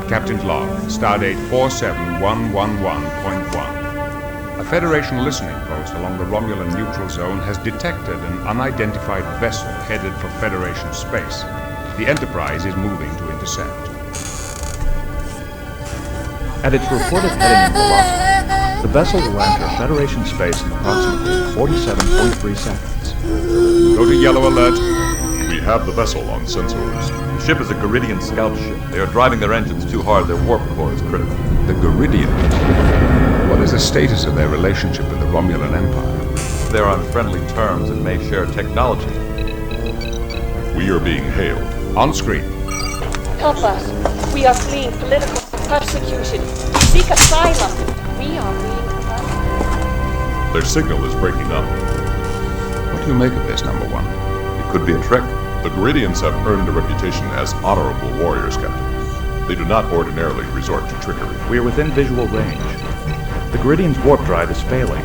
Captain's log, stardate 47111.1. A Federation listening post along the Romulan neutral zone has detected an unidentified vessel headed for Federation space. The Enterprise is moving to intercept. At its reported heading and velocity, the vessel will enter Federation space in approximately 47.3 seconds. Go to yellow alert. We have the vessel on sensors. The ship is a Garidian scout ship. They are driving their engines too hard. Their warp core is critical. The Garidians? What is the status of their relationship with the Romulan Empire? They are on friendly terms and may share technology. We are being hailed. On screen. Help us. We are fleeing political persecution. We seek asylum. We are being hunted. Their signal is breaking up. What do you make of this, number one? It could be a trick. The Garidians have earned a reputation as honorable warriors, Captain. They do not ordinarily resort to trickery. We are within visual range. The Garidian's warp drive is failing.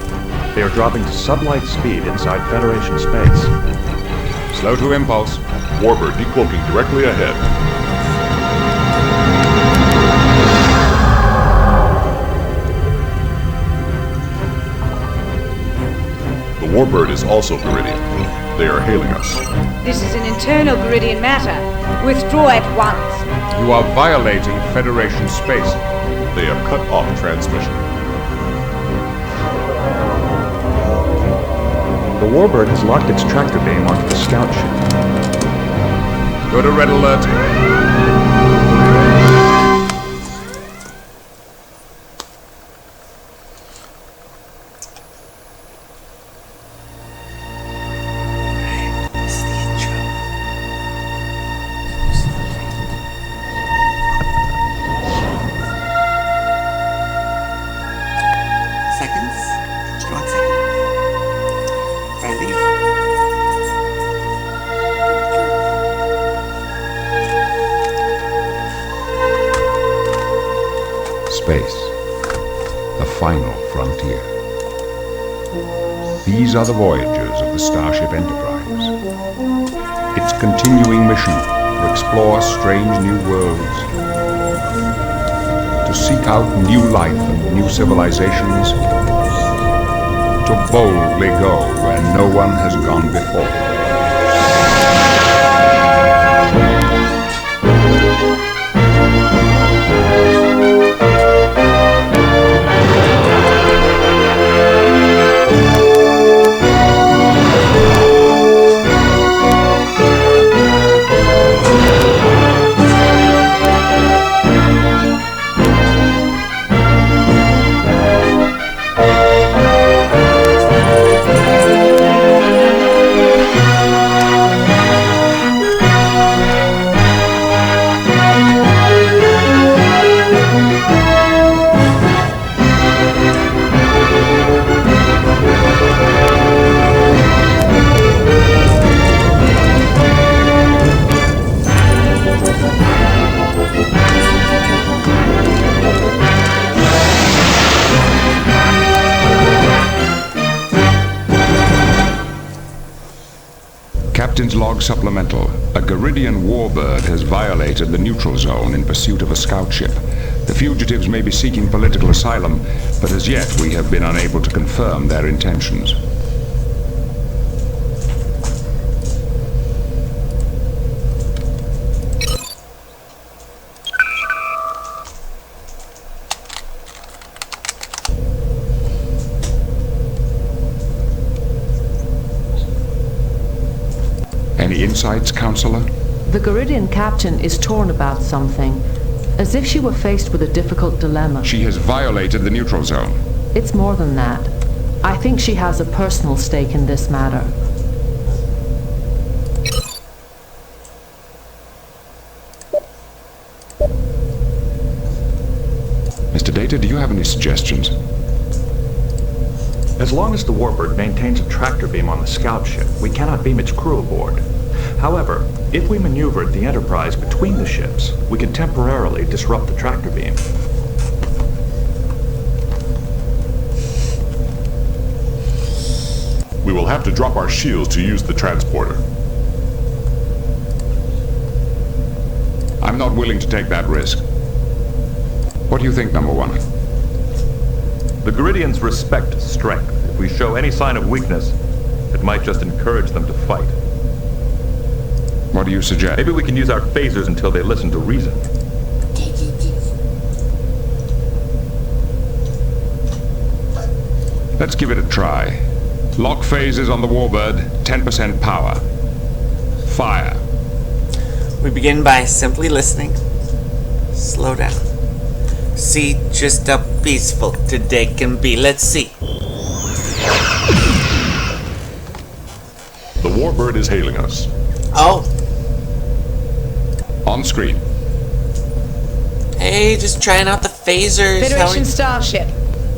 They are dropping to sublight speed inside Federation space. Slow to impulse. Warbird decloaking directly ahead. The Warbird is also Garidian. They are hailing us. This is an internal Garidian matter. Withdraw at once. You are violating Federation space. They have cut off transmission. The Warbird has locked its tractor beam onto the scout ship. Go to red alert. Space, the final frontier. These are the voyagers of the Starship Enterprise. Its continuing mission to explore strange new worlds, to seek out new life and new civilizations, to boldly go where no one has gone before. Captain's log supplemental. A Garidian warbird has violated the neutral zone in pursuit of a scout ship. The fugitives may be seeking political asylum, but as yet we have been unable to confirm their intentions. Any insights, Counselor? The Garidian captain is torn about something, as if she were faced with a difficult dilemma. She has violated the neutral zone. It's more than that. I think she has a personal stake in this matter. Mr. Data, do you have any suggestions? As long as the Warbird maintains a tractor beam on the scout ship, we cannot beam its crew aboard. However, if we maneuvered the Enterprise between the ships, we could temporarily disrupt the tractor beam. We'll have to drop our shields to use the transporter. I'm not willing to take that risk. What do you think, number one? The Geridians respect strength. If we show any sign of weakness, it might just encourage them to fight. What do you suggest? Maybe we can use our phasers until they listen to reason. Let's give it a try. Lock phases on the Warbird, 10% power. Fire. We begin by simply listening. Slow down. See just how peaceful today can be. Let's see. The Warbird is hailing us. Oh. On screen. Hey, just trying out the phasers. Federation starship.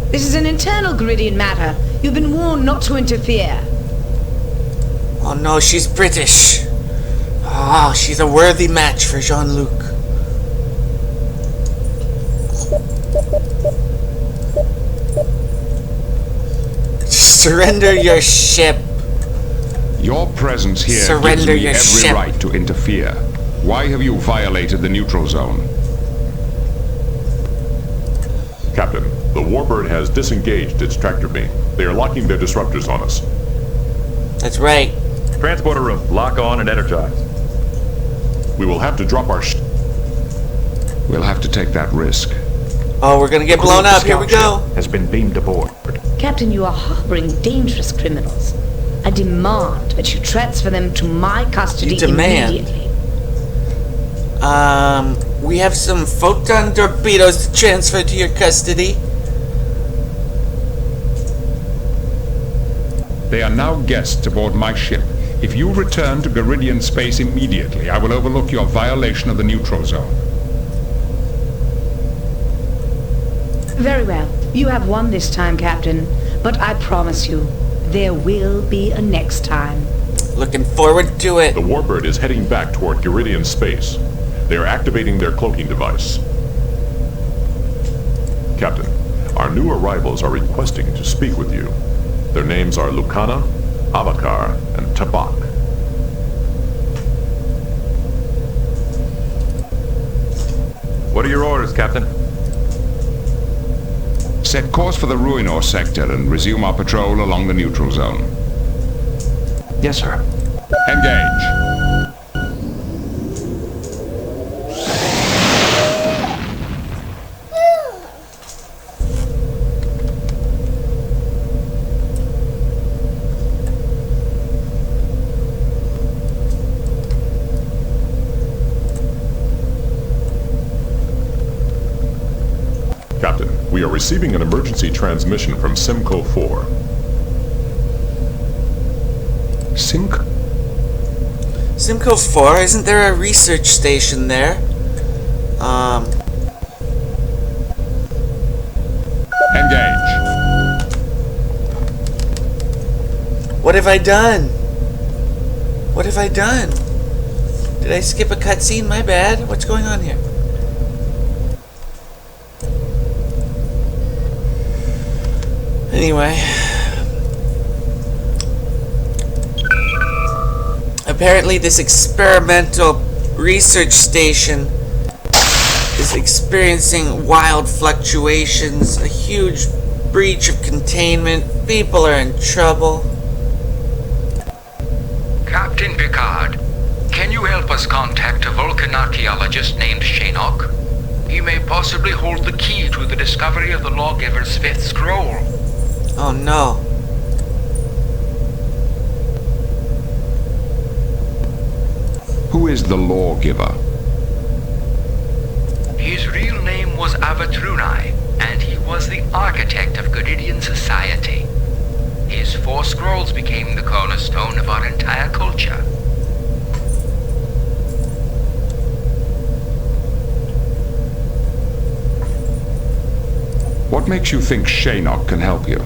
This is an internal Geridian matter. You've been warned not to interfere. Oh no, she's British. Oh, she's a worthy match for Jean-Luc. Surrender your ship. Your presence here Surrender gives me your every ship. right to interfere. Why have you violated the neutral zone? Captain, the Warbird has disengaged its tractor beam. They are locking their disruptors on us. That's right. Transporter room, lock on and energize. We will have to drop our We'll have to take that risk. Oh, we're gonna get blown up. Here we go. Has been beamed aboard. Captain, you are harboring dangerous criminals. I demand that you transfer them to my custody You demand? immediately. We have some photon torpedoes to transfer to your custody. They are now guests aboard my ship. If you return to Geridian space immediately, I will overlook your violation of the neutral zone. Very well. You have won this time, Captain. But I promise you, there will be a next time. Looking forward to it. The Warbird is heading back toward Geridian space. They are activating their cloaking device. Captain, our new arrivals are requesting to speak with you. Their names are Lucana, Abakar, and Tabak. What are your orders, Captain? Set course for the Ruinor sector and resume our patrol along the neutral zone. Yes, sir. Engage. Captain, we are receiving an emergency transmission from Simcoe 4. Simcoe 4? Isn't there a research station there? Engage. What have I done? What have I done? Did I skip a cutscene? My bad. What's going on here? Anyway. Apparently this experimental research station is experiencing wild fluctuations, a huge breach of containment. People are in trouble. Captain Picard, can you help us contact a Vulcan archaeologist named Shinnok? He may possibly hold the key to the discovery of the Lawgiver's fifth scroll. Oh no. Who is the Lawgiver? His real name was Avatrunai, and he was the architect of Geridian society. His four scrolls became the cornerstone of our entire culture. What makes you think Shinnok can help you?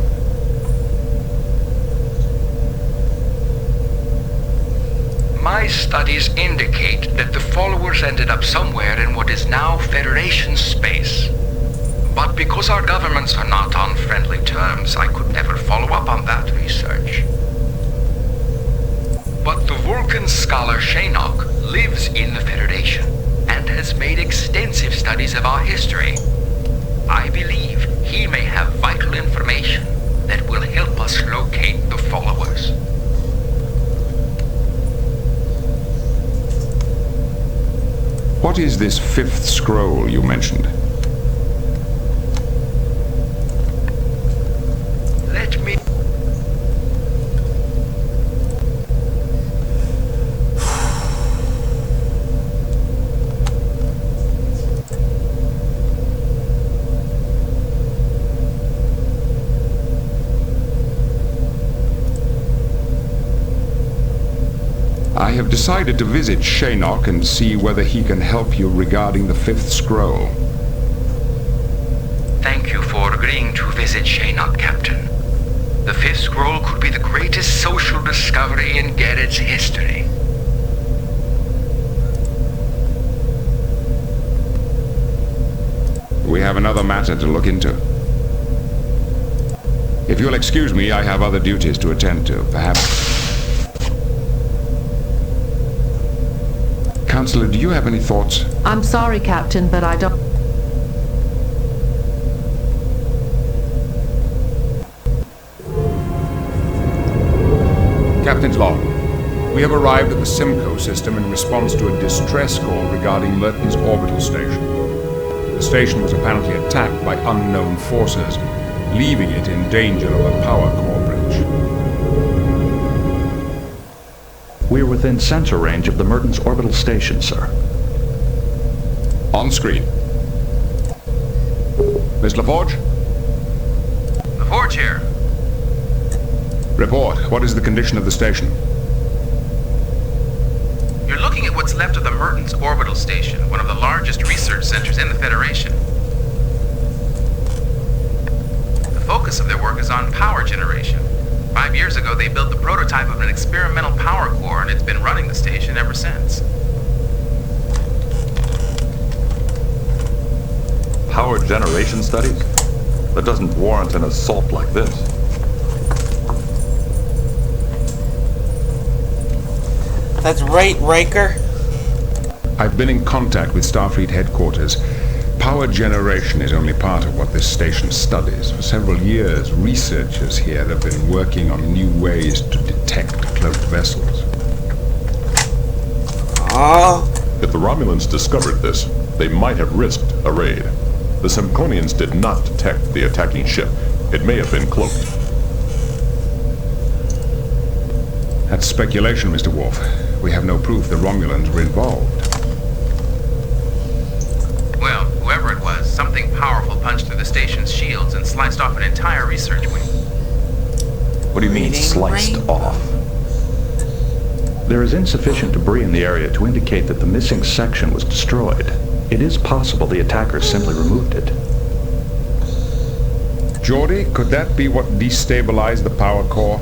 My studies indicate that the followers ended up somewhere in what is now Federation space. But because our governments are not on friendly terms, I could never follow up on that research. But the Vulcan scholar Shinnok lives in the Federation and has made extensive studies of our history. I believe he may have vital information that will help us locate the followers. What is this fifth scroll you mentioned? Let me... I have decided to visit Shinnok and see whether he can help you regarding the fifth scroll. Thank you for agreeing to visit Shinnok, Captain. The fifth scroll could be the greatest social discovery in Garrett's history. We have another matter to look into. If you'll excuse me, I have other duties to attend to. Perhaps... Counselor, do you have any thoughts? I'm sorry, Captain, but I don't... Captain's log. We have arrived at the Simcoe system in response to a distress call regarding Merton's orbital station. The station was apparently attacked by unknown forces, leaving it in danger of a power core breach. We are within sensor range of the Merton's orbital station, sir. On screen. Miss LaForge? LaForge here. Report. What is the condition of the station? You're looking at what's left of the Merton's orbital station, one of the largest research centers in the Federation. The focus of their work is on power generation. 5 years ago, they built the prototype of an experimental power core, and it's been running the station ever since. Power generation studies? That doesn't warrant an assault like this. That's right, Riker. I've been in contact with Starfleet headquarters. Power generation is only part of what this station studies. For several years, researchers here have been working on new ways to detect cloaked vessels. Oh. If the Romulans discovered this, they might have risked a raid. The Simconians did not detect the attacking ship. It may have been cloaked. That's speculation, Mr. Worf. We have no proof the Romulans were involved. Well, whoever it was, something powerful punched through the station's shields and sliced off an entire research wing. What do you mean, Reading sliced rainbow. off? There is insufficient debris in the area to indicate that the missing section was destroyed. It is possible the attackers simply removed it. Geordi, could that be what destabilized the power core?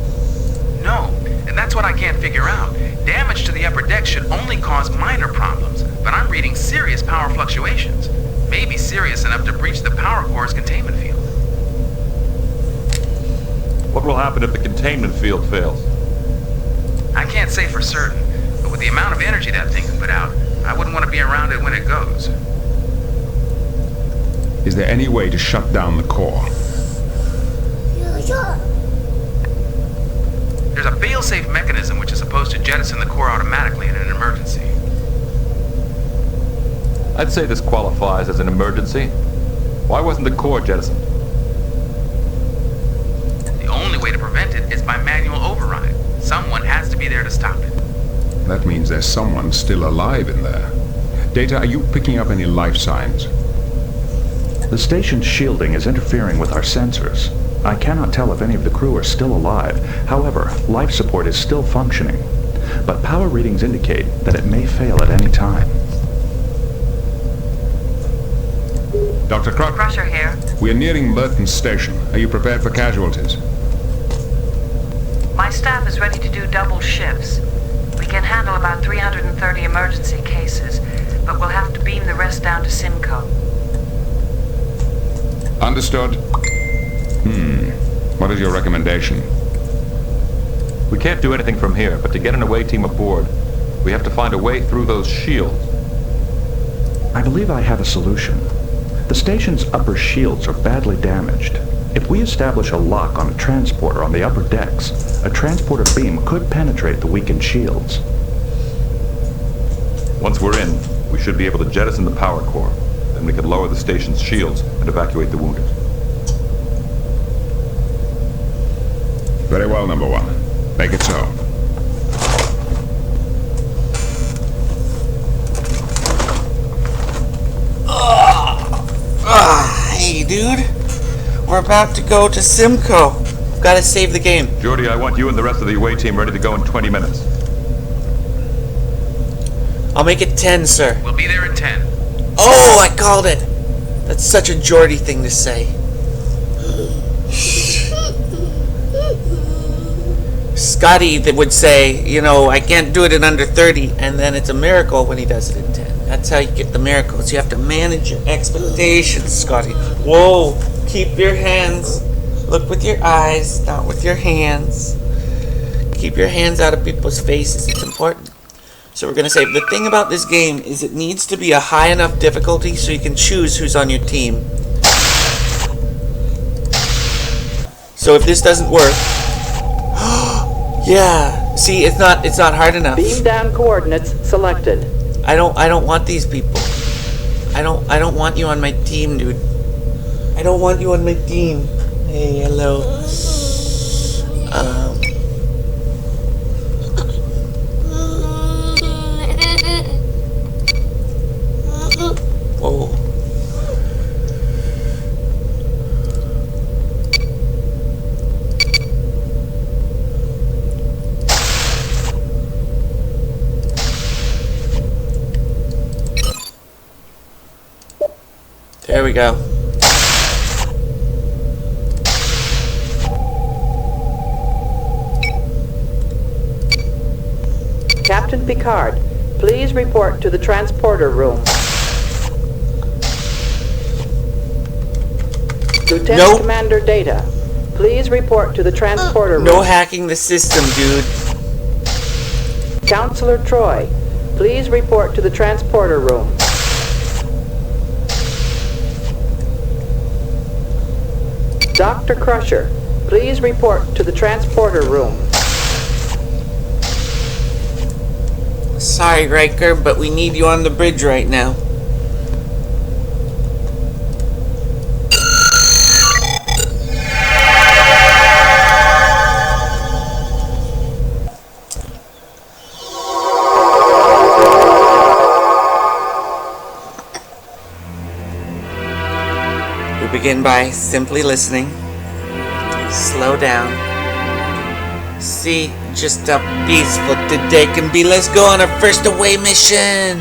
No, and that's what I can't figure out. Damage to the upper deck should only cause minor problems, but I'm reading serious power fluctuations. Maybe serious enough to breach the power core's containment field. What will happen if the containment field fails? I can't say for certain, but with the amount of energy that thing can put out, I wouldn't want to be around it when it goes. Is there any way to shut down the core? There's a fail-safe mechanism which is supposed to jettison the core automatically in an emergency. I'd say this qualifies as an emergency. Why wasn't the core jettisoned? The only way to prevent it is by manual override. Someone has to be there to stop it. That means there's someone still alive in there. Data, are you picking up any life signs? The station's shielding is interfering with our sensors. I cannot tell if any of the crew are still alive. However, life support is still functioning. But power readings indicate that it may fail at any time. Dr. Crusher? Crusher here. We are nearing Merton Station. Are you prepared for casualties? My staff is ready to do double shifts. We can handle about 330 emergency cases, but we'll have to beam the rest down to Simcoe. Understood. What is your recommendation? We can't do anything from here, but to get an away team aboard, we have to find a way through those shields. I believe I have a solution. The station's upper shields are badly damaged. If we establish a lock on a transporter on the upper decks, a transporter beam could penetrate the weakened shields. Once we're in, we should be able to jettison the power core. Then we can lower the station's shields and evacuate the wounded. Very well, number one. Make it so. Hey, dude. We're about to go to Simcoe. Gotta save the game. Jordy, I want you and the rest of the away team ready to go in 20 minutes. I'll make it 10, sir. We'll be there in 10. Oh, I called it. That's such a Geordie thing to say. Scotty that would say, you know, I can't do it in under 30, and then it's a miracle when he does it in 10. That's how you get the miracles. You have to manage your expectations, Scotty. Whoa, keep your hands. Look with your eyes, not with your hands. Keep your hands out of people's faces. It's important. So we're going to say, the thing about this game is it needs to be a high enough difficulty so you can choose who's on your team. So if this doesn't work... yeah, see, it's not hard enough. Beam down coordinates selected. I don't want these people. I don't want you on my team, dude. I don't want you on my team. Hey, hello. Whoa. There we go. Captain Picard, please report to the transporter room. Lieutenant Nope. Commander Data, please report to the transporter room. No hacking the system, dude. Counselor Troy, please report to the transporter room. Dr. Crusher, please report to the transporter room. Sorry, Riker, but we need you on the bridge right now. We begin by simply listening. Slow down. See just how peaceful today can be. Let's go on our first away mission.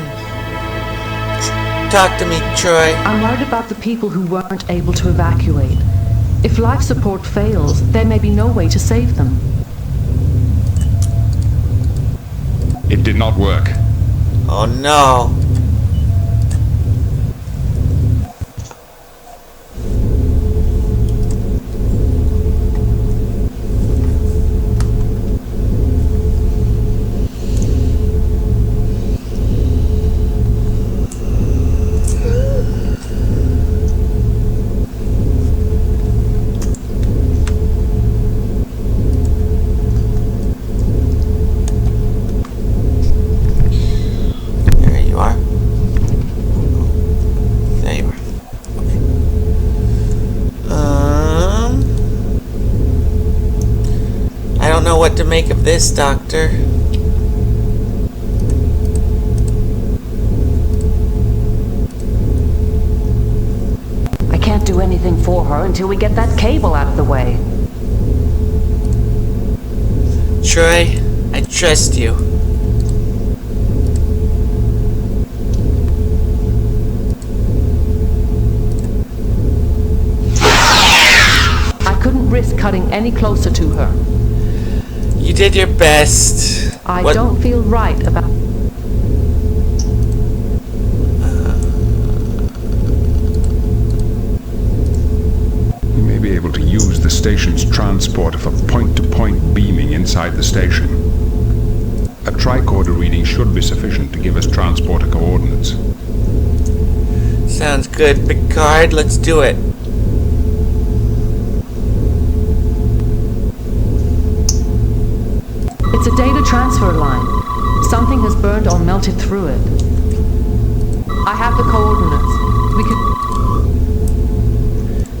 Talk to me, Troy. I'm worried about the people who weren't able to evacuate. If life support fails, there may be no way to save them. It did not work. Oh no. What to make of this, Doctor? I can't do anything for her until we get that cable out of the way. Troy, I trust you. I couldn't risk cutting any closer to her. You did your best. I don't feel right about... We may be able to use the station's transporter for point-to-point beaming inside the station. A tricorder reading should be sufficient to give us transporter coordinates. Sounds good, Picard. Let's do it. It's a data transfer line. Something has burned or melted through it. I have the coordinates. We could...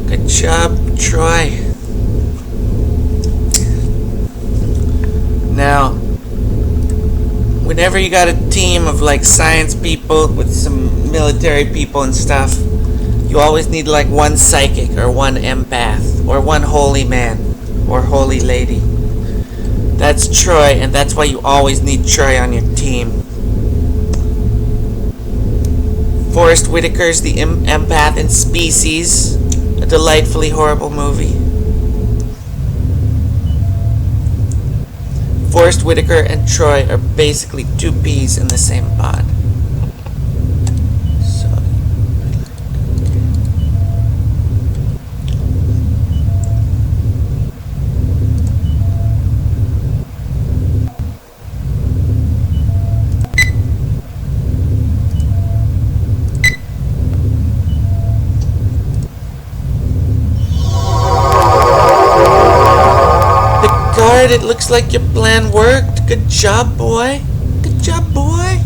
Good job, Troy. Now, whenever you got a team of like science people with some military people and stuff, you always need like one psychic or one empath or one holy man or holy lady. That's Troy, and that's why you always need Troy on your team. Forrest Whitaker's The Empath in Species, a delightfully horrible movie. Forrest Whitaker and Troy are basically two peas in the same pod. It looks like your plan worked. Good job, boy. Good job, boy.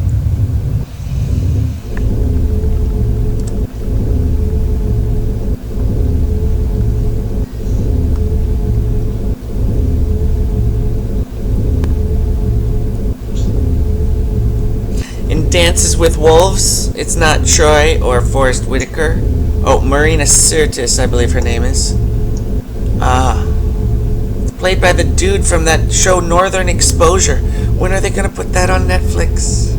In Dances with Wolves, it's not Troy or Forrest Whitaker. Oh, Marina Sirtis, I believe her name is. Played by the dude from that show Northern Exposure. When are they gonna put that on Netflix?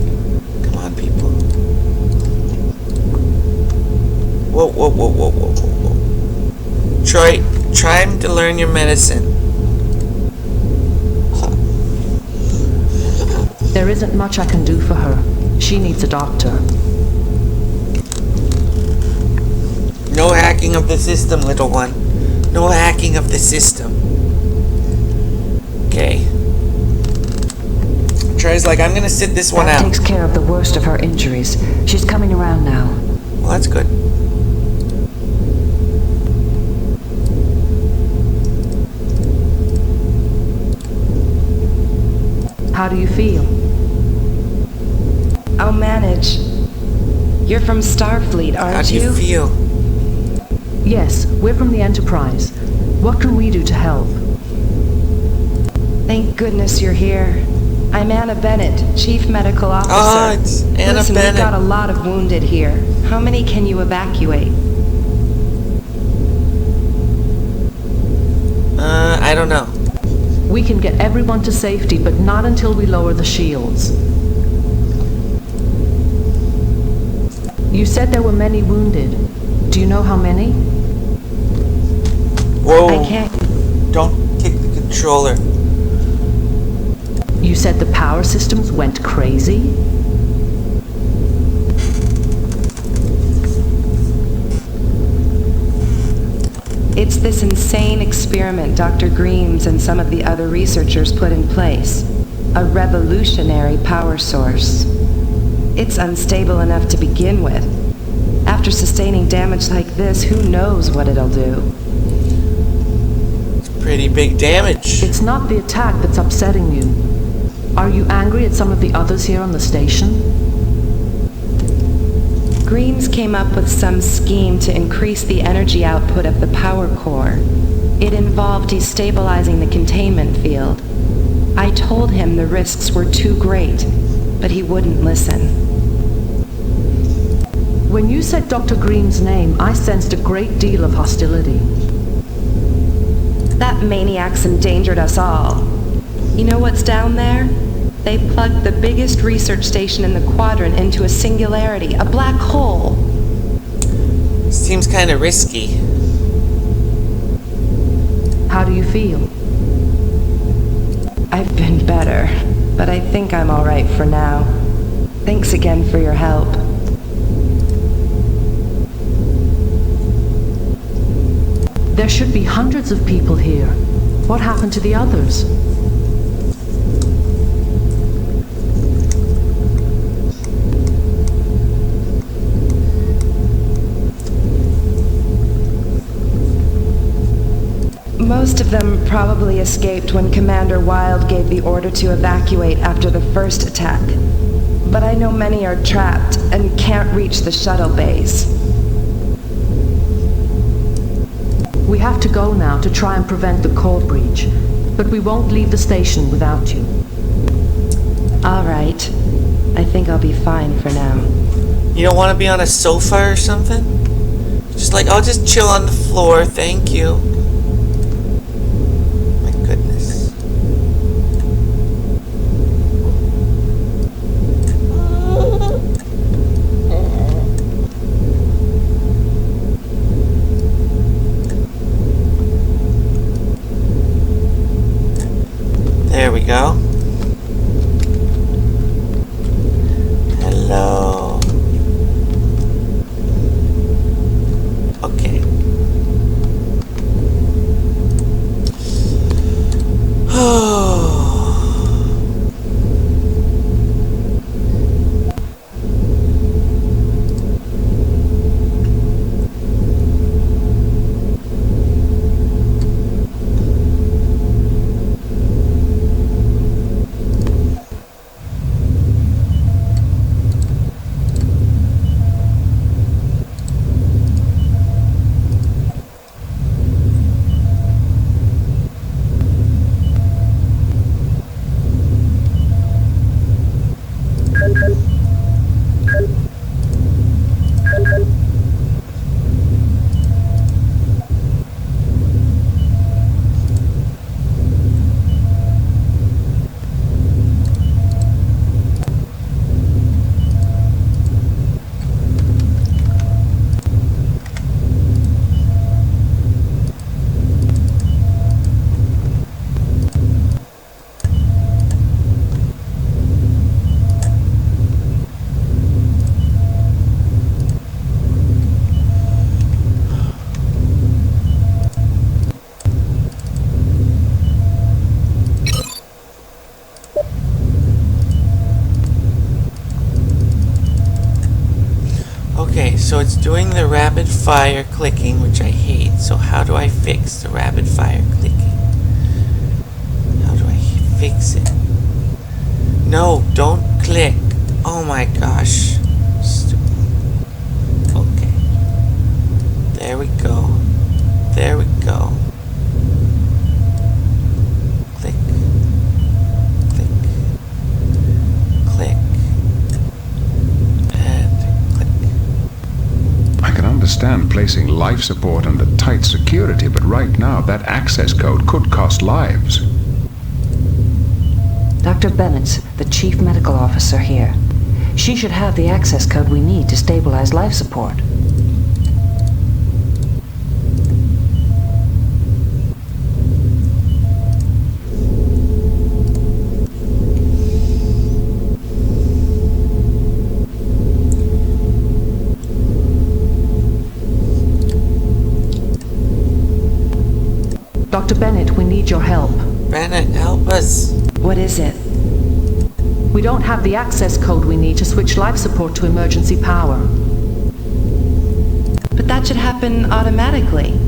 Come on, people. Whoa, whoa, whoa, whoa, whoa, whoa, whoa. Troy, try to learn your medicine. There isn't much I can do for her. She needs a doctor. No hacking of the system, little one. No hacking of the system. Okay. Troy's like, I'm gonna sit this one out. That takes care of the worst of her injuries. She's coming around now. Well, that's good. How do you feel? I'll manage. You're from Starfleet, aren't you? How do you feel? Yes, we're from the Enterprise. What can we do to help? Thank goodness you're here. I'm Anna Bennett, Chief Medical Officer. Oh, it's Anna Listen, Bennett. We've got a lot of wounded here. How many can you evacuate? I don't know. We can get everyone to safety, but not until we lower the shields. You said there were many wounded. Do you know how many? Whoa. I can't. Don't kick the controller. You said the power systems went crazy? It's this insane experiment Dr. Greaves and some of the other researchers put in place. A revolutionary power source. It's unstable enough to begin with. After sustaining damage like this, who knows what it'll do? It's pretty big damage. It's not the attack that's upsetting you. Are you angry at some of the others here on the station? Greaves came up with some scheme to increase the energy output of the power core. It involved destabilizing the containment field. I told him the risks were too great, but he wouldn't listen. When you said Dr. Greaves' name, I sensed a great deal of hostility. That maniac's endangered us all. You know what's down there? They plugged the biggest research station in the quadrant into a singularity, a black hole. Seems kind of risky. How do you feel? I've been better, but I think I'm all right for now. Thanks again for your help. There should be hundreds of people here. What happened to the others? Most of them probably escaped when Commander Wild gave the order to evacuate after the first attack. But I know many are trapped and can't reach the shuttle bays. We have to go now to try and prevent the core breach, but we won't leave the station without you. All right. I think I'll be fine for now. You don't want to be on a sofa or something? Just like, I'll just chill on the floor, thank you. My goodness. There we go. Hello. Okay. Okay, so it's doing the rapid fire clicking, which I hate. So how do I fix the rapid fire clicking? How do I fix it? No, don't click. Oh my gosh. Okay. There we go. There we go. Click. Click. Click. I can understand placing life support under tight security, but right now that access code could cost lives. Dr. Bennett's the chief medical officer here. She should have the access code we need to stabilize life support. Dr. Bennett, we need your help. Bennett, help us. What is it? We don't have the access code we need to switch life support to emergency power. But that should happen automatically.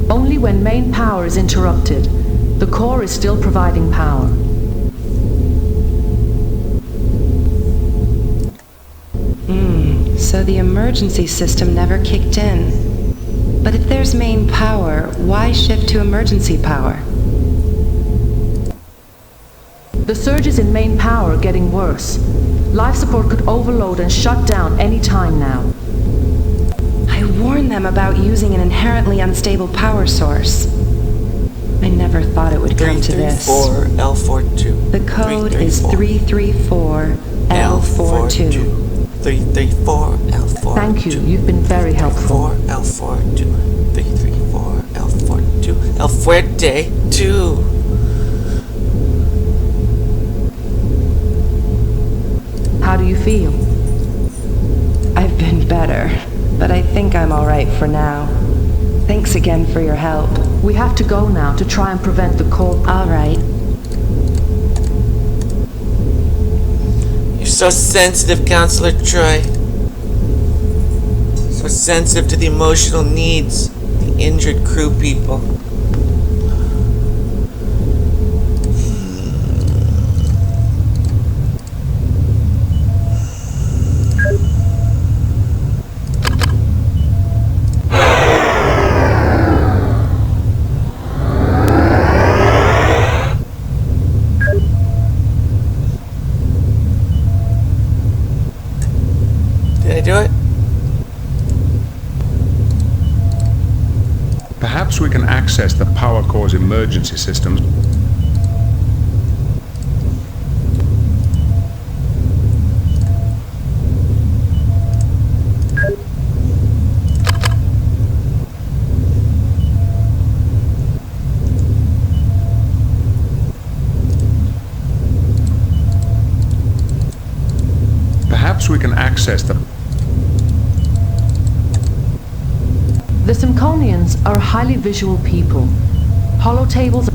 Only when main power is interrupted. The core is still providing power. So the emergency system never kicked in. But if there's main power, why shift to emergency power? The surges in main power are getting worse. Life support could overload and shut down any time now. I warned them about using an inherently unstable power source. I never thought it would come to this. 334L42. The code is 334L42. 334L42. Thank you. You've been very helpful. L42. 334L42. El Fuerte 2. How do you feel? I've been better, but I think I'm all right for now. Thanks again for your help. We have to go now to try and prevent the core... All right. You're so sensitive, Counselor Troy. So sensitive to the emotional needs of the injured crew people. Perhaps we can access the power core's emergency systems. Perhaps we can access the... The Simconians are a highly visual people. Holotables...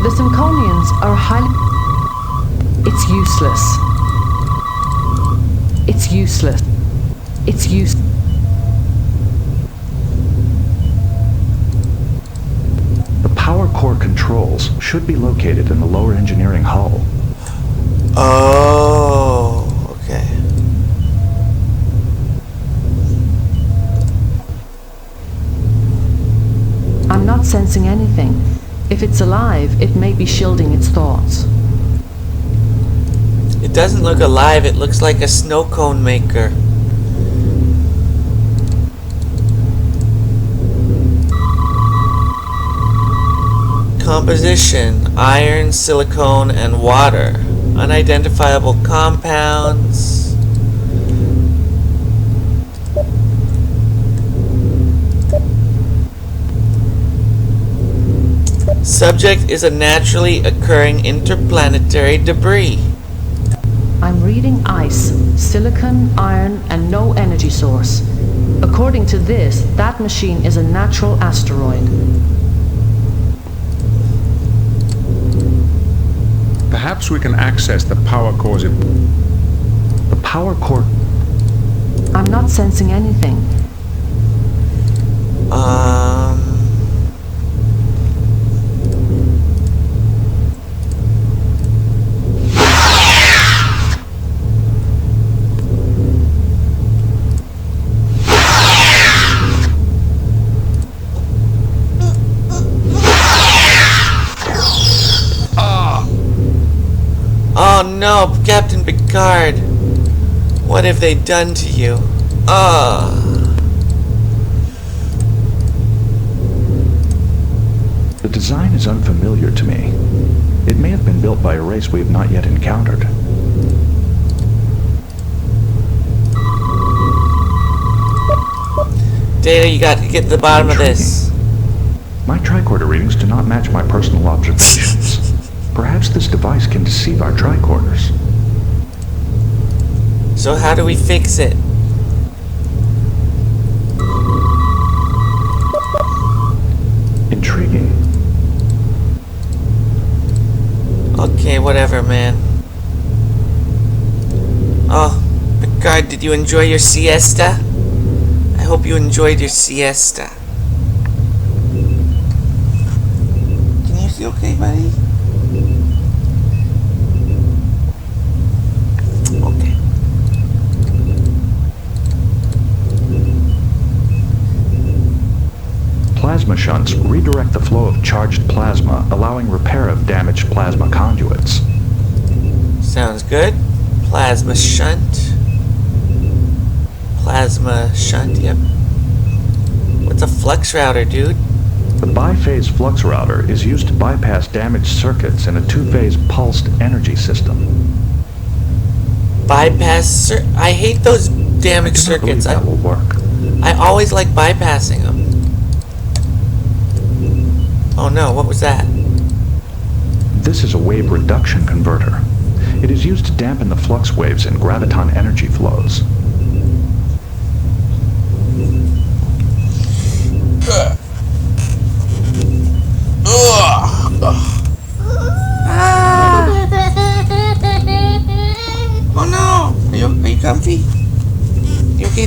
The Simconians are highly... It's useless. It's useless. It's useless. The power core controls should be located in the lower engineering hull. Oh, okay. I'm not sensing anything. If it's alive, it may be shielding its thoughts. It doesn't look alive, it looks like a snow cone maker. Composition: iron, silicone, and water. Unidentifiable compounds. Subject is a naturally occurring interplanetary debris. I'm reading ice, silicon, iron, and no energy source. According to this, that machine is a natural asteroid. Perhaps we can access the power core's... The power core... I'm not sensing anything. Oh no, Captain Picard. What have they done to you? The design is unfamiliar to me. It may have been built by a race we have not yet encountered. Data, you got to get to the bottom of this. My tricorder readings do not match my personal observations. Perhaps this device can deceive our tricorders. So how do we fix it? Intriguing. Okay, whatever, man. Oh, Picard, did you enjoy your siesta? I hope you enjoyed your siesta. Can you see okay, buddy? Okay. Plasma shunts redirect the flow of charged plasma, allowing repair of damaged plasma conduits. Sounds good. Plasma shunt. Plasma shunt, yep. What's a flux router, dude? The biphase flux router is used to bypass damaged circuits in a two-phase pulsed energy system. I hate those damaged circuits. That will work. I always like bypassing them. Oh no, what was that? This is a wave reduction converter. It is used to dampen the flux waves in graviton energy flows.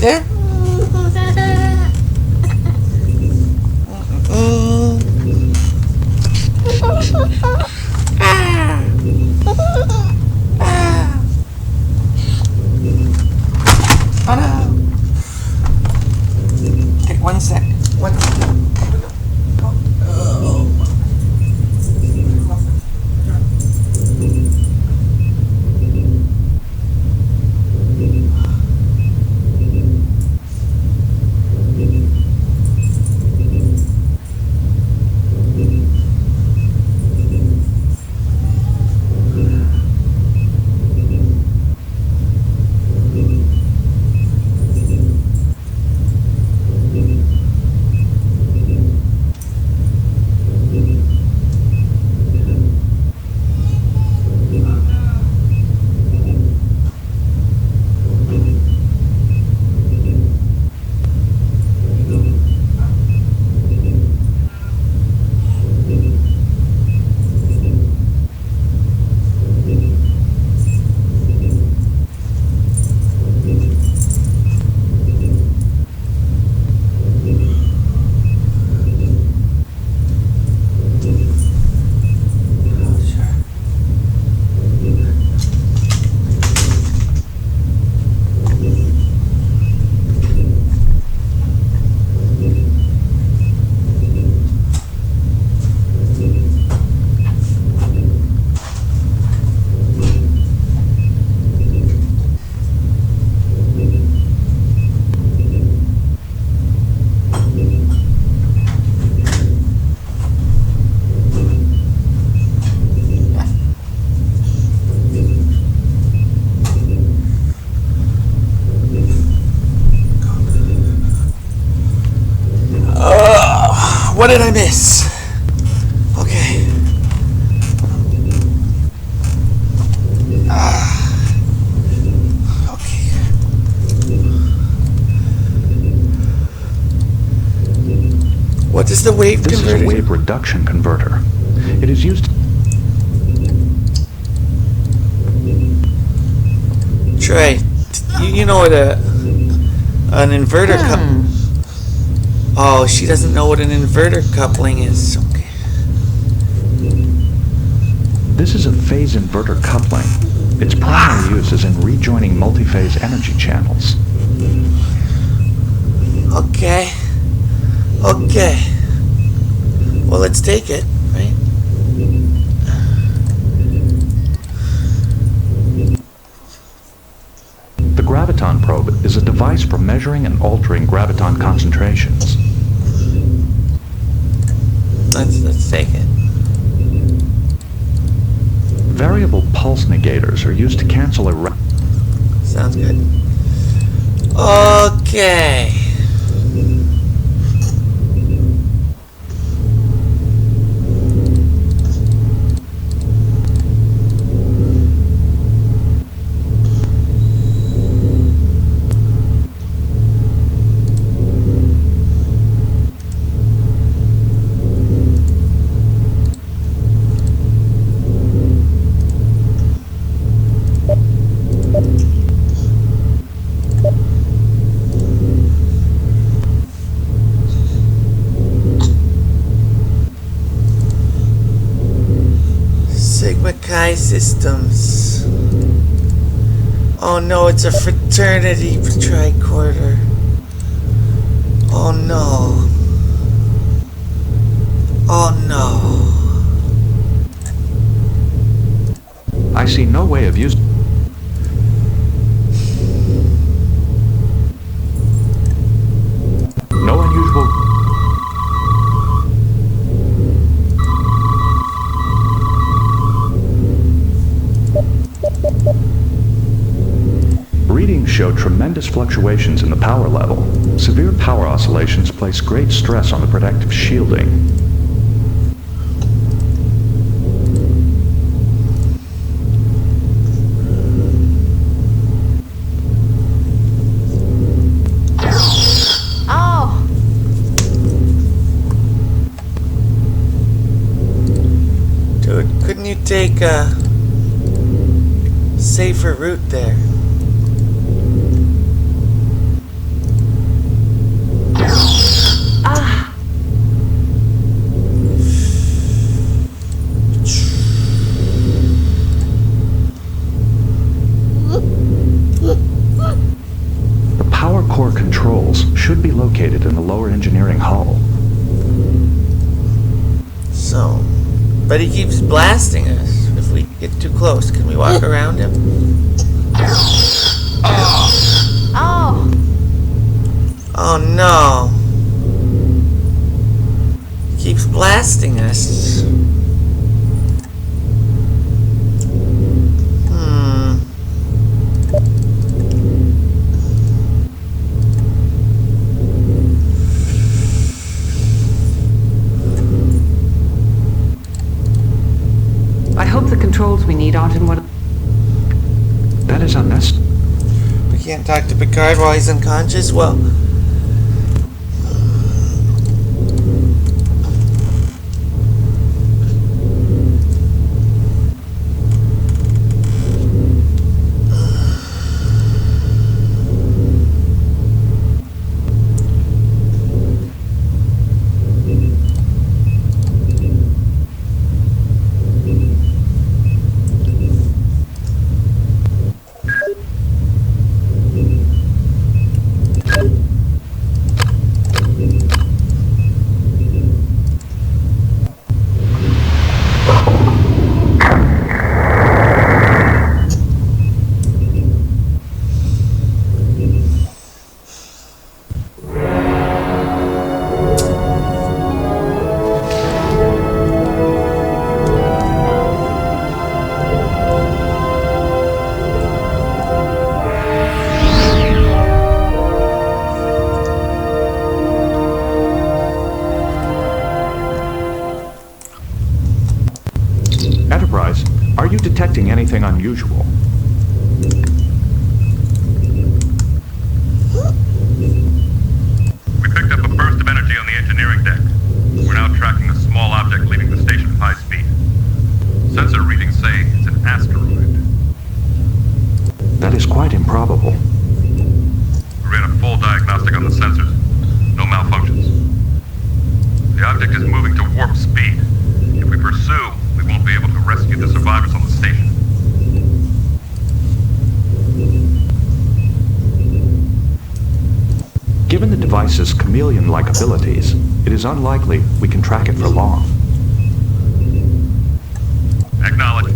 there? Oh no! Okay, one sec. One. What did I miss? Okay. Okay. What is the wave converter? This is a wave reduction converter. It is used. Trey, you know what an inverter Oh, she doesn't know what an inverter coupling is. Okay. This is a phase inverter coupling. Its primary use is in rejoining multi-phase energy channels. Okay. Okay. Well, let's take it, right? The graviton probe is a device for measuring and altering graviton concentrations. Let's take it. Variable pulse negators are used to cancel a... Sounds good. Okay. Systems. Oh no, it's a fraternity tricorder. Oh no. Oh no. I see no way of using... No unusual... Readings show tremendous fluctuations in the power level. Severe power oscillations place great stress on the protective shielding. Dude, couldn't you take a safer route there? in the lower engineering hull. So, but he keeps blasting us. If we get too close, can we walk around him? Oh! Oh no! He keeps blasting us. I hope the controls we need aren't in what... That is unnecessary. We can't talk to Picard while he's unconscious? Well... Enterprise, are you detecting anything unusual? We picked up a burst of energy on the engineering deck. We're now tracking a small object leaving the station at high speed. Sensor readings say it's an asteroid. That is quite improbable. We ran a full diagnostic on the sensors. No malfunctions. The object is moving to warp speed. If we pursue, we won't be able to rescue the survivors on the station. Given the device's chameleon-like abilities, it is unlikely we can track it for long. Acknowledged.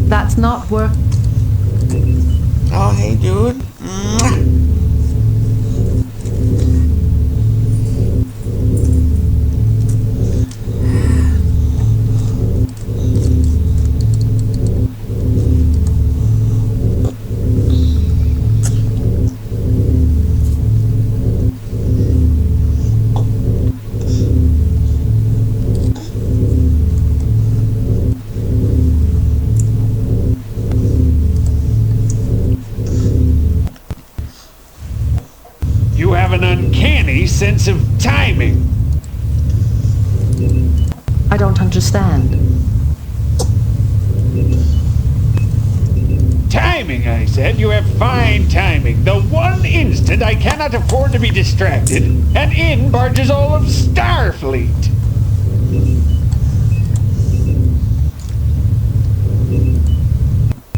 That's not work... Oh, hey, dude. You have an uncanny sense of timing. I don't understand. Timing, I said. You have fine timing. The one instant I cannot afford to be distracted, and in barges all of Starfleet.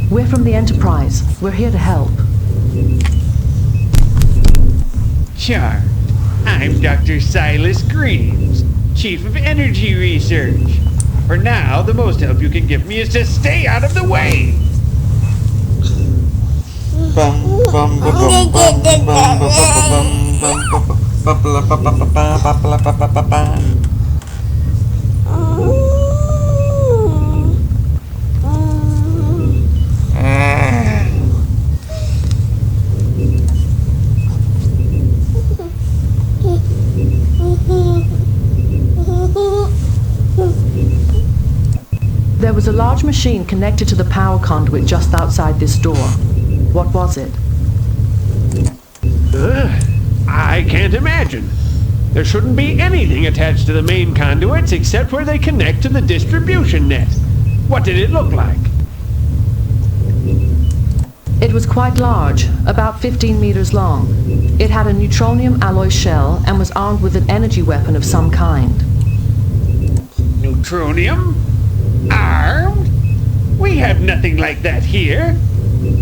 We're from the Enterprise. We're here to help. Sure. I'm Dr. Silas Greaves, Chief of Energy Research. For now, the most help you can give me is to stay out of the way. There was a large machine connected to the power conduit just outside this door. What was it? I can't imagine. There shouldn't be anything attached to the main conduits except where they connect to the distribution net. What did it look like? It was quite large, about 15 meters long. It had a neutronium alloy shell and was armed with an energy weapon of some kind. Neutronium? Armed? We have nothing like that here.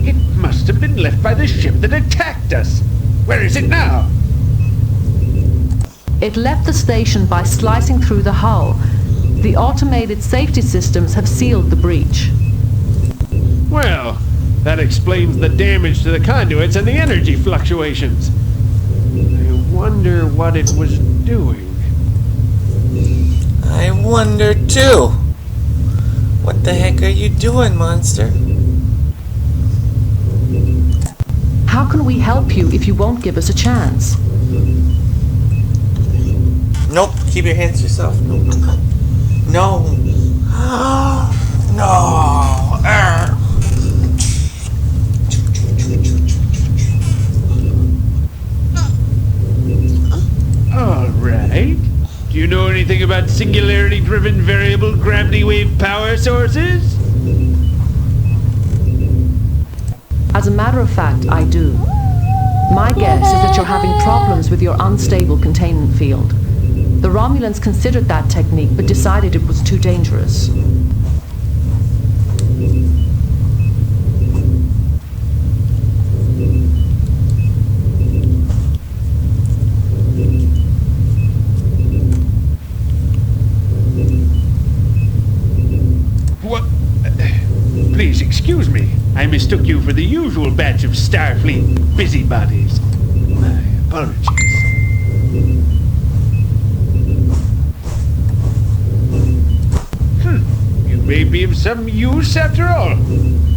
It must have been left by the ship that attacked us. Where is it now? It left the station by slicing through the hull. The automated safety systems have sealed the breach. Well, that explains the damage to the conduits and the energy fluctuations. I wonder what it was doing. I wonder too. What the heck are you doing, monster? How can we help you if you won't give us a chance? Nope. Keep your hands to yourself. Nope. No. No. All right. Do you know anything about singularity-driven variable gravity wave power sources? As a matter of fact, I do. My guess is that you're having problems with your unstable containment field. The Romulans considered that technique, but decided it was too dangerous. What? Please excuse me. I mistook you for the usual batch of Starfleet busybodies. My apologies. You may be of some use after all.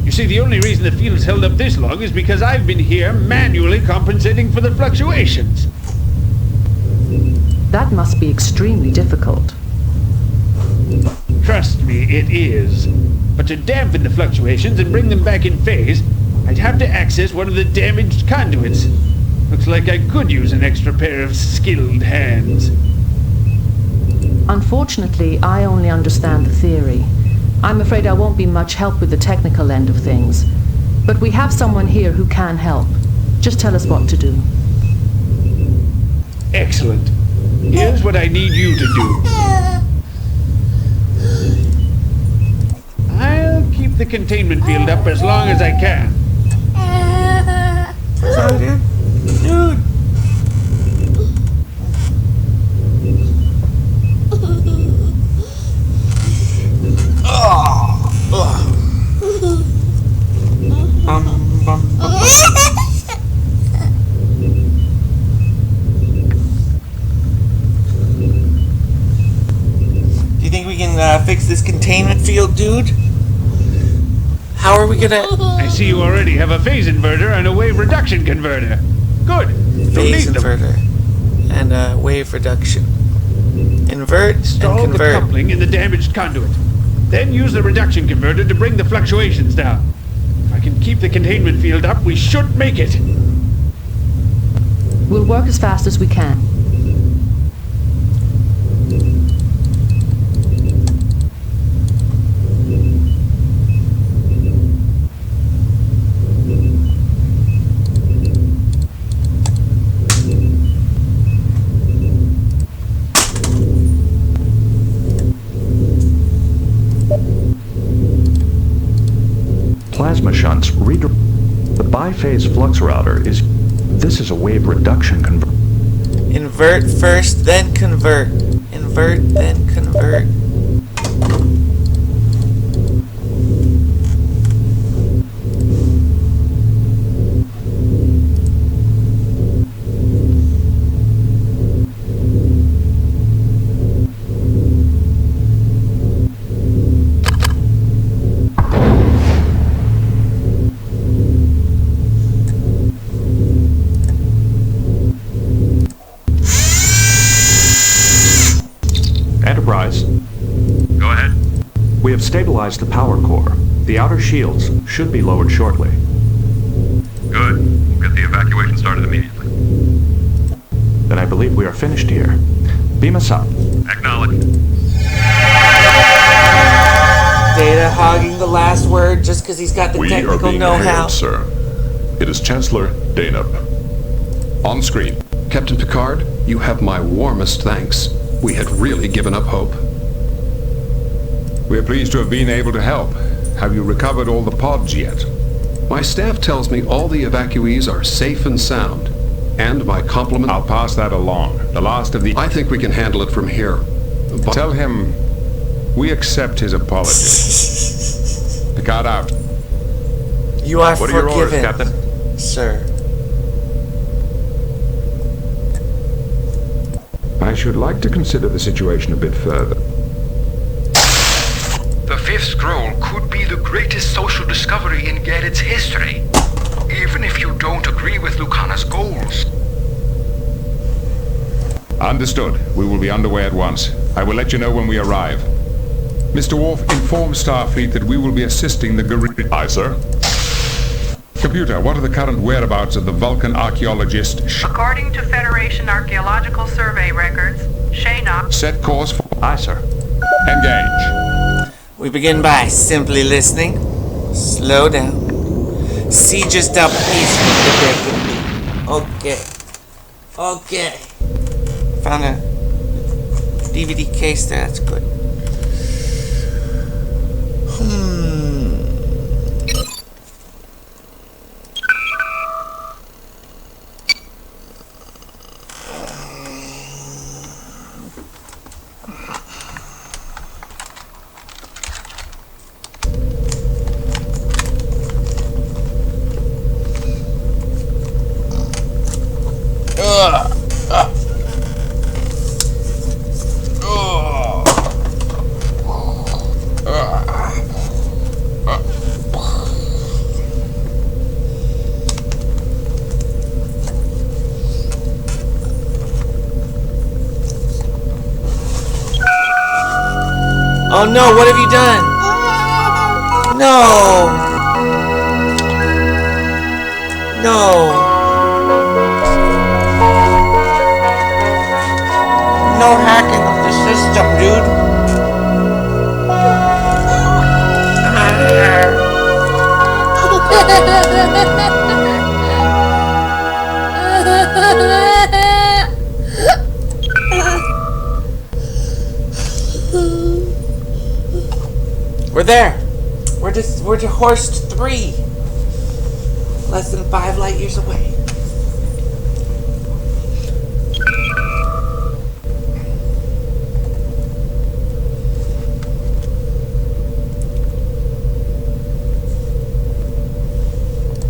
You see, the only reason the field's held up this long is because I've been here manually compensating for the fluctuations. That must be extremely difficult. Trust me, it is. But to dampen the fluctuations and bring them back in phase, I'd have to access one of the damaged conduits. Looks like I could use an extra pair of skilled hands. Unfortunately, I only understand the theory. I'm afraid I won't be much help with the technical end of things. But we have someone here who can help. Just tell us what to do. Excellent. Here's what I need you to do. I'll keep the containment field up as long as I can. Sorry, dude. Do you think we can fix this containment field, dude? How are we gonna... I see you already have a phase inverter and a wave reduction converter. Good. Phase inverter and a wave reduction. Invert Install and convert. the coupling in the damaged conduit. Then use the reduction converter to bring the fluctuations down. If I can keep the containment field up, we should make it. We'll work as fast as we can. Plasma shunts redirect. The biphase flux router is... This is a wave reduction converter. Invert first, then convert. Invert, then convert. Enterprise. Go ahead. We have stabilized the power core. The outer shields should be lowered shortly. Good. We'll get the evacuation started immediately. Then I believe we are finished here. Beam us up. Acknowledged. Data hogging the last word just because he's got the We are technical being know-how. hailed, sir. It is Chancellor Danub. On screen. Captain Picard, you have my warmest thanks. We had really given up hope. We're pleased to have been able to help. Have you recovered all the pods yet? My staff tells me all the evacuees are safe and sound. And my compliment... I'll pass that along. The last of the... I think we can handle it from here. But tell him we accept his apology. Picard out. You are What forgiven, are your orders, Captain? sir. I should like to consider the situation a bit further. The fifth scroll could be the greatest social discovery in Garrett's history, even if you don't agree with Lucana's goals. Understood. We will be underway at once. I will let you know when we arrive. Mr. Worf, inform Starfleet that we will be assisting the Garidian... Aye, sir. Computer, what are the current whereabouts of the Vulcan archaeologist... According to Federation Archaeological Survey records, Shayna... Set course for... Aye, sir. Engage. We begin by simply listening. Slow down. See just how peaceful the day can be. Okay. Okay. Found a DVD case there. That's good. Oh no, what have you done? No! No! No hacking of the system, dude! We're there. We're to Horst 3. Less than 5 light years away.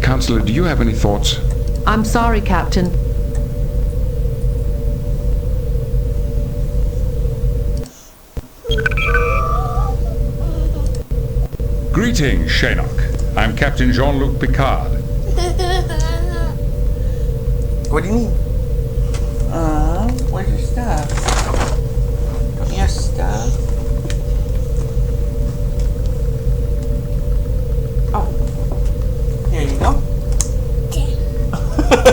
Counselor, do you have any thoughts? I'm sorry, Captain. Greetings, Shaynock. I'm Captain Jean-Luc Picard. What do you mean? Where's your stuff? Your stuff? Oh. Here you go.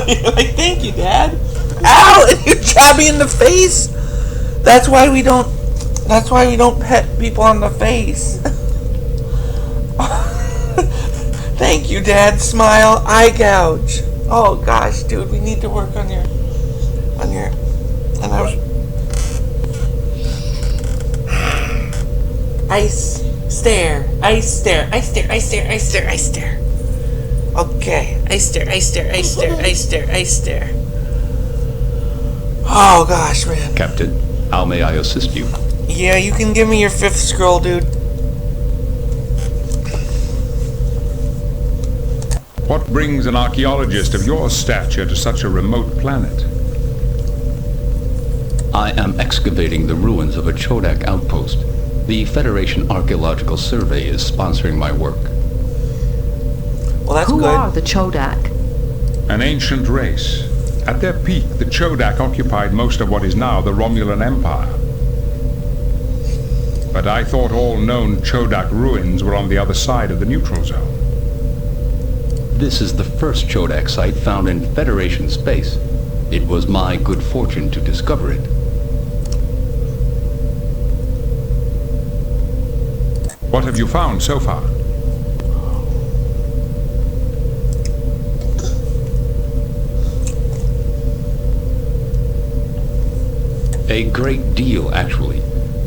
You're like, thank you, Dad. Ow! And you jab me in the face! That's why we don't pet people on the face. Thank you, Dad. Smile. Eye gouge. Oh gosh, dude, we need to work on your. And I was. Ice stare. Ice stare. Ice stare. Ice stare. Ice stare. Ice stare. Okay. Ice stare. Ice stare. Ice stare. Ice stare. Ice stare. Oh gosh, man. Captain, how may I assist you? Yeah, you can give me your 5th scroll, dude. What brings an archaeologist of your stature to such a remote planet? I am excavating the ruins of a Chodak outpost. The Federation Archaeological Survey is sponsoring my work. Well, that's Who good. are the Chodak? An ancient race. At their peak, the Chodak occupied most of what is now the Romulan Empire. But I thought all known Chodak ruins were on the other side of the neutral zone. This is the first Chodak site found in Federation space. It was my good fortune to discover it. What have you found so far? A great deal, actually.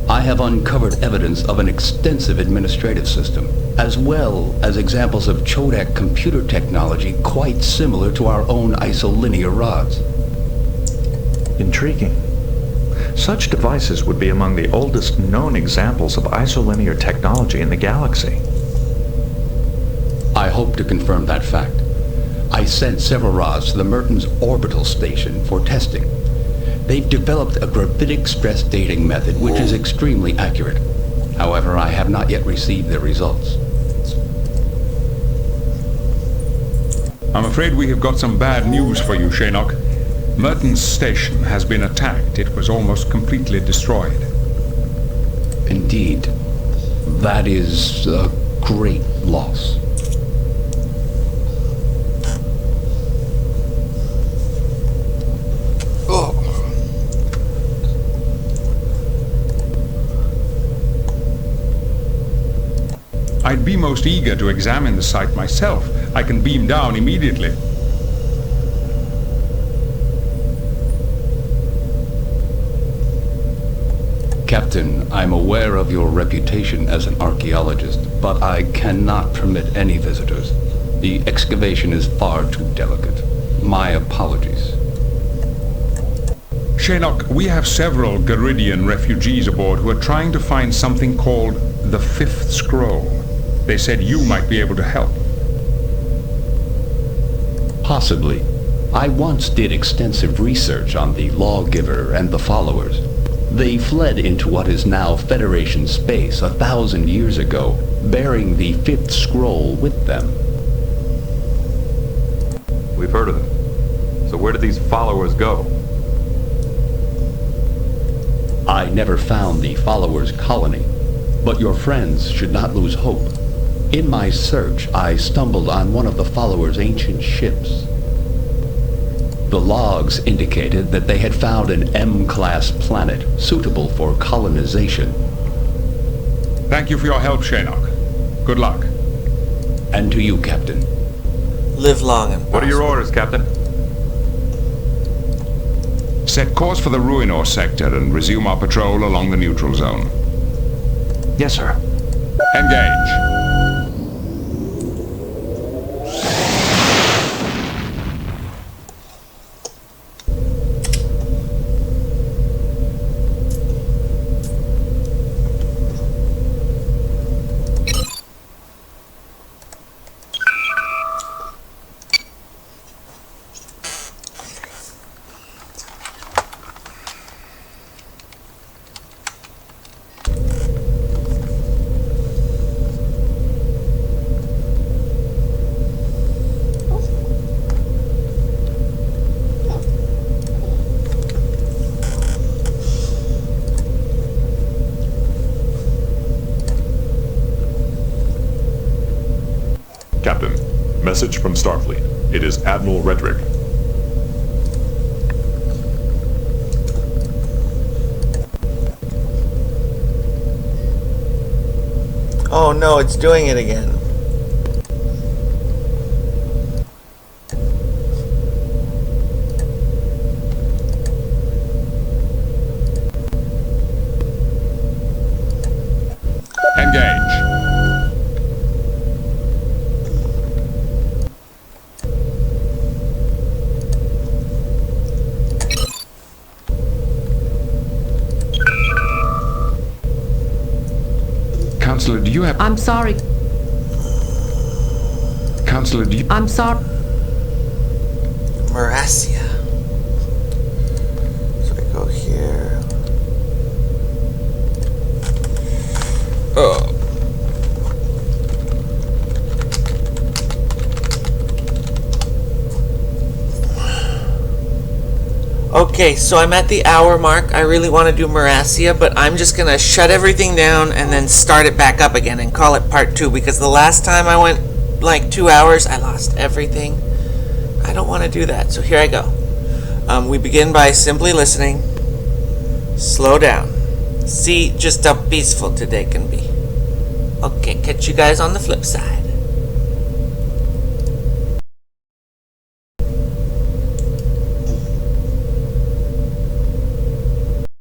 I have uncovered evidence of an extensive administrative system, as well as examples of Chodek computer technology quite similar to our own isolinear rods. Intriguing. Such devices would be among the oldest known examples of isolinear technology in the galaxy. I hope to confirm that fact. I sent several rods to the Mertens orbital station for testing. They've developed a gravitic stress dating method which is extremely accurate. However, I have not yet received the results. I'm afraid we have got some bad news for you, Shinnok. Mertens station has been attacked. It was almost completely destroyed. Indeed. That is a great loss. I'd be most eager to examine the site myself. I can beam down immediately. Captain, I'm aware of your reputation as an archaeologist, but I cannot permit any visitors. The excavation is far too delicate. My apologies. Shinnok, we have several Garidian refugees aboard who are trying to find something called the Fifth Scroll. They said you might be able to help. Possibly. I once did extensive research on the Lawgiver and the Followers. They fled into what is now Federation space 1,000 years ago, bearing the Fifth Scroll with them. We've heard of them. So where did these followers go? I never found the Followers' colony, but your friends should not lose hope. In my search, I stumbled on one of the Followers' ancient ships. The logs indicated that they had found an M-class planet suitable for colonization. Thank you for your help, Shinnok. Good luck. And to you, Captain. Live long and prosper. What are your orders, Captain? Set course for the Ruinor sector and resume our patrol along the neutral zone. Yes, sir. Engage. Captain, message from Starfleet. It is Admiral Redrick. Oh no, it's doing it again. Engage. Counselor, do you have... I'm sorry. Counselor, do you... I'm sorry. Marasia. So I go here. Oh. Okay, so I'm at the hour mark. I really want to do Marasia, but I'm just going to shut everything down and then start it back up again and call it part 2, because the last time I went like 2 hours, I lost everything. I don't want to do that, so here I go. We begin by simply listening. Slow down. See just how peaceful today can be. Okay, catch you guys on the flip side.